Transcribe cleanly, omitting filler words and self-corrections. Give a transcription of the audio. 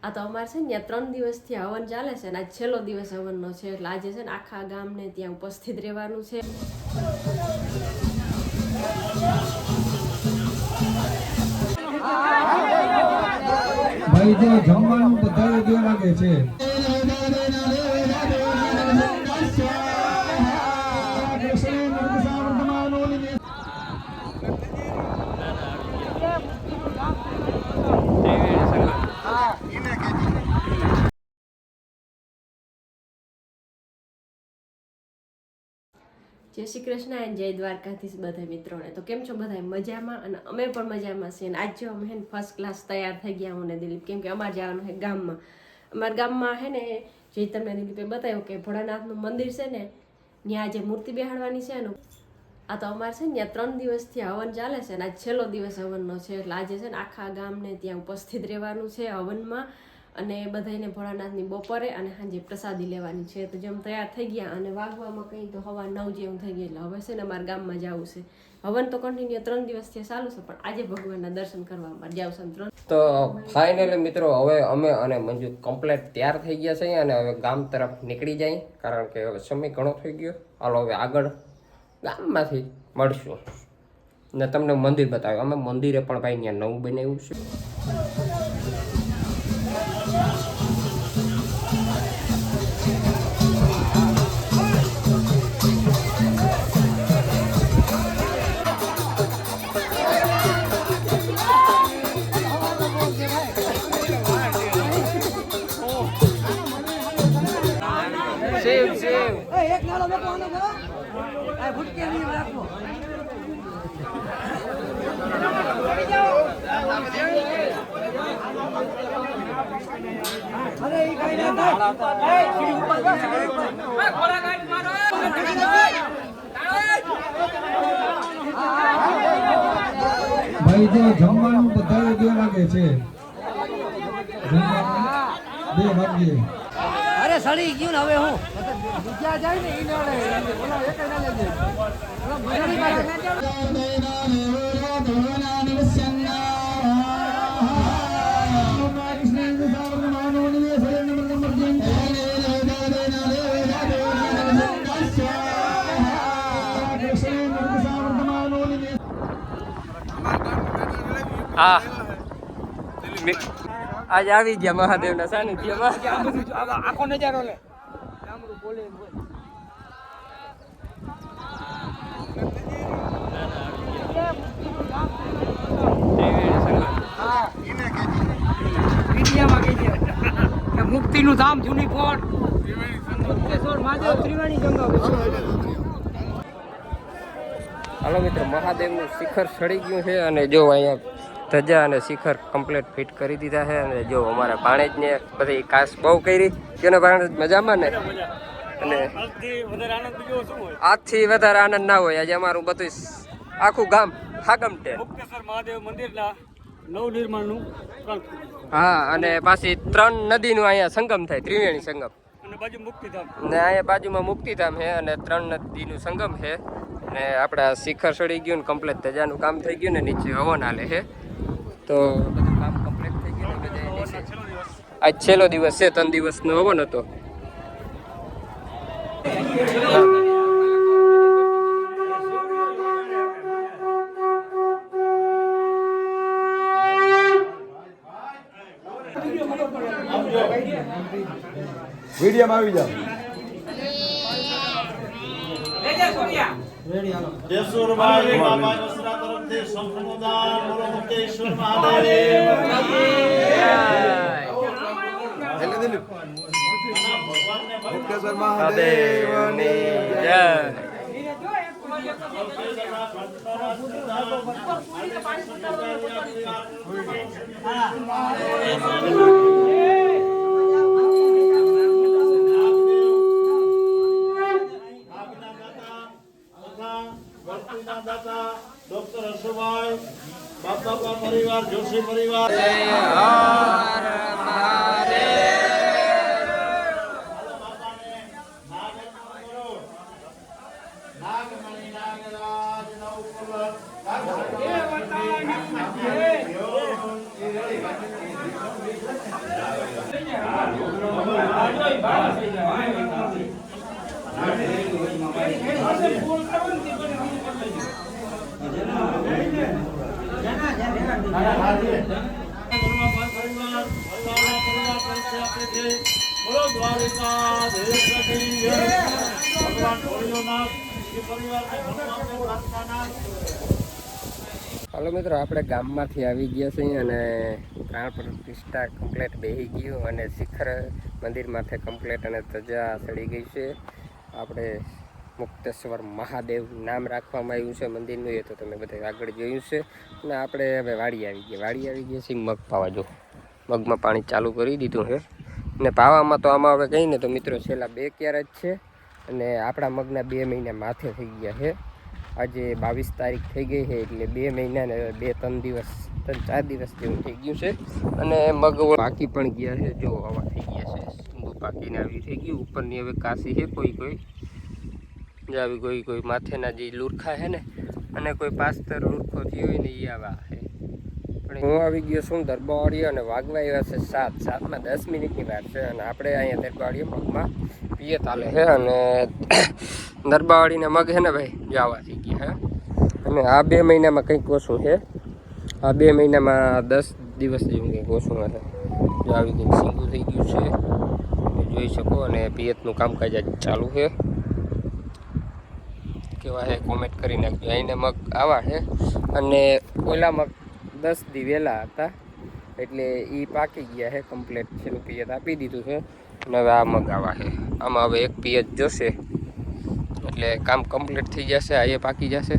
આ તો અમારે છે ને ત્યાં 3 દિવસથી હવન ચાલે છે અને આજ છેલ્લો દિવસ હવનનો છે એટલે આજે છે ને આખા ગામને ત્યાં ઉપસ્થિત રહેવાનું છે। ભાઈ જો જમવાનું બધાને 2 વાગે છે। જય શ્રી કૃષ્ણ અને જય દ્વારકાધીશ બધા મિત્રોને। તો કેમ છો બધા મજામાં? અને અમે પણ મજામાં છીએ। અને આજ જો અમે હે ને ફર્સ્ટ ક્લાસ તૈયાર થઈ ગયા હું ને દિલીપ, કેમ કે અમારે જવાનું છે ગામમાં। અમારા ગામમાં હે ને જે તમને દિલીપે બતાવ્યું કે ભોળાનાથનું મંદિર છે ને, ત્યાં જે મૂર્તિ બેહાડવાની છે ને, આ તો અમારે છે ને ત્યાં 3 દિવસથી હવન ચાલે છે અને આજ છેલ્લો દિવસ હવનનો છે એટલે આજે છે ને આખા ગામને ત્યાં ઉપસ્થિત રહેવાનું છે હવનમાં। અને બધાને ભોળાનાથની બપોરે અને સાંજે પ્રસાદી લેવાની છે। તો જેમ તૈયાર થઈ ગયા અને વાગવામાં કંઈ તો 9:15 જેવું થઈ ગયું એટલે હવે છે ને અમારા ગામમાં જવું છે। હવન તો કન્ટિન્યુ 3 દિવસથી ચાલુ છે, પણ આજે ભગવાનના દર્શન કરવા માટે જાવ છે। તો ફાઇનલી મિત્રો હવે અમે અને મંજુ કમ્પ્લીટ તૈયાર થઈ ગયા છે અને હવે ગામ તરફ નીકળી જાય, કારણ કે હવે સમય ઘણો થઈ ગયો। હાલો હવે આગળ ગામમાંથી મળશું ને તમને મંદિર બતાવ્યું। અમે મંદિરે પણ ભાઈ ત્યાં નવું બનાવ્યું છે। એક નાળો બેઠો આનો જો આ ભૂટકે ની રાખો। અરે ઈ કઈ ના થાય, એ સીડી ઉપર બસ, સીડી ઉપર એ ખોળા ગાડી મારો ભાઈ જો જમવાનું બધાને 2 વાગે છે। જમવાનું 2 વાગે। અરે સડી ગયું ને હવે હું બીજા જાય ને ઈ નડે ઓલા એક ના લેજે ઓલા ભૂરી પાસે હા આજ આવી ગયા મહાદેવના સાનિધ્યમાં। આખો નજારો લે બોલે મુક્તિ નું ધામ જૂની ફોટ મહાદેવ ત્રિવેણી સંગમ। હાલો મિત્રો, મહાદેવનું શિખર ચડી ગયું છે અને જો અહીંયા ધજા અને શિખર કમ્પ્લીટ ફિટ કરી દીધા છે। અને જો અમારા ભાણેજને બધી કાસ બહુ કરી, કેનો ભાણેજ મજામાં ને? અને આજથી વધારે આનંદ ના હોય। આજે અમારું બધું આખું ગામ હાગમટે મુક્તેશ્વર મહાદેવ મંદિરના નવનિર્માણનું હા, અને પાછી 3 નદીનું અહીંયા સંગમ થાય, ત્રિવેણી સંગમ, અને બાજુ મુક્તિધામ ને અહીંયા બાજુમાં મુક્તિધામ છે અને 3 નદીનું સંગમ છે। ને આપણા શિખર ચડી ગયું ને કમ્પ્લીટ ધજાનું કામ થઈ ગયું ને નીચે હવન હાલે છે। તો બધું કામ કમ્પ્લીટ થઈ ગયું ને બધા નીચે આજ છેલ્લો દિવસ છે। 3 દિવસનો હવન હતો। વિડીયોમાં આવી જાવ। જેસુરભાઈ બાબા વસરા તરફથી સંપૂર્ણદાન બોલો મુક્તેશ્વર મહાદેવ મુક્તેશ્વર મહાદેવની જય। ડોક્ટર હર્ષભાઈ બાપા પરિવાર જોશી પરિવાર નાગરાજ બોલો દ્વારિકાધીશ જય. ભગવાન ભોળિયોનાથ એ પરિવારને ભગવાનને પ્રાર્થના. હાલો મિત્રો, આપણે ગામમાંથી આવી ગયા છીએ અને પ્રાણ પ્રતિષ્ઠા કમ્પ્લેટ બેસી ગયું અને શિખર મંદિર માથે કમ્પ્લેટ અને ધજા ચડી ગઈ છે. આપણે મુક્તેશ્વર મહાદેવ નામ રાખવામાં આવ્યું છે મંદિરનું, એ તો તમે બધા આગળ જોયું છે. અને આપણે હવે વાડી આવી ગયા છીએ મગ પાવા. જો મગમાં પાણી ચાલુ કરી દીધું છે ને પાવામાં તો આમાં હવે કંઈ ને તો મિત્રો છેલ્લા 2 ક્યાર જ છે અને આપણા મગના 2 મહિના માથે થઈ ગયા છે. આજે 22 તારીખ થઈ ગઈ છે એટલે 2 મહિના ને 2-3 દિવસ 3-4 દિવસ જેવું થઈ ગયું છે. અને મગ પાકી પણ ગયા છે. જો હવા થઈ ગયા છે, સિંગો પાકીને આવી થઈ ગયું. ઉપરની હવે કાશી છે કોઈ જે આવી કોઈ માથેના જે લુરખા છે ને અને કોઈ પાસ્તર લુરખો થયો હોય ને એ આવા છે. પણ હું આવી ગયો છું દરબાવાડી અને વાગવા આવ્યા છે 7:07 10 મિનિટની વાર છે. અને આપણે અહીંયા દરબાવાડીએ મગમાં પિયત હાલે છે અને દરબાવાડીના મગ છે ને ભાઈ જાવા થઈ ગયા છે. અને આ 2 મહિનામાં કંઈક ઓછું છે. આ 2 મહિનામાં 10 દિવસ જેવું કંઈક ઓછું હશે. જો આવી કંઈક સીંગું થઈ ગયું છે, તમે જોઈ શકો. અને પિયતનું કામકાજ આજ ચાલુ છે. કેવા છે કોમેન્ટ કરી નાખજો. અહીંને મગ આવા છે અને ઓલા મગ 10 દી વહેલા હતા એટલે એ પાકી ગયા છે કમ્પ્લેટ. છેલ્લું પિયત આપી દીધું છે અને હવે આ મગ આવા છે. આમાં હવે એક પિયત જોશે એટલે કામ કમ્પ્લીટ થઈ જશે. આ એ પાકી જશે.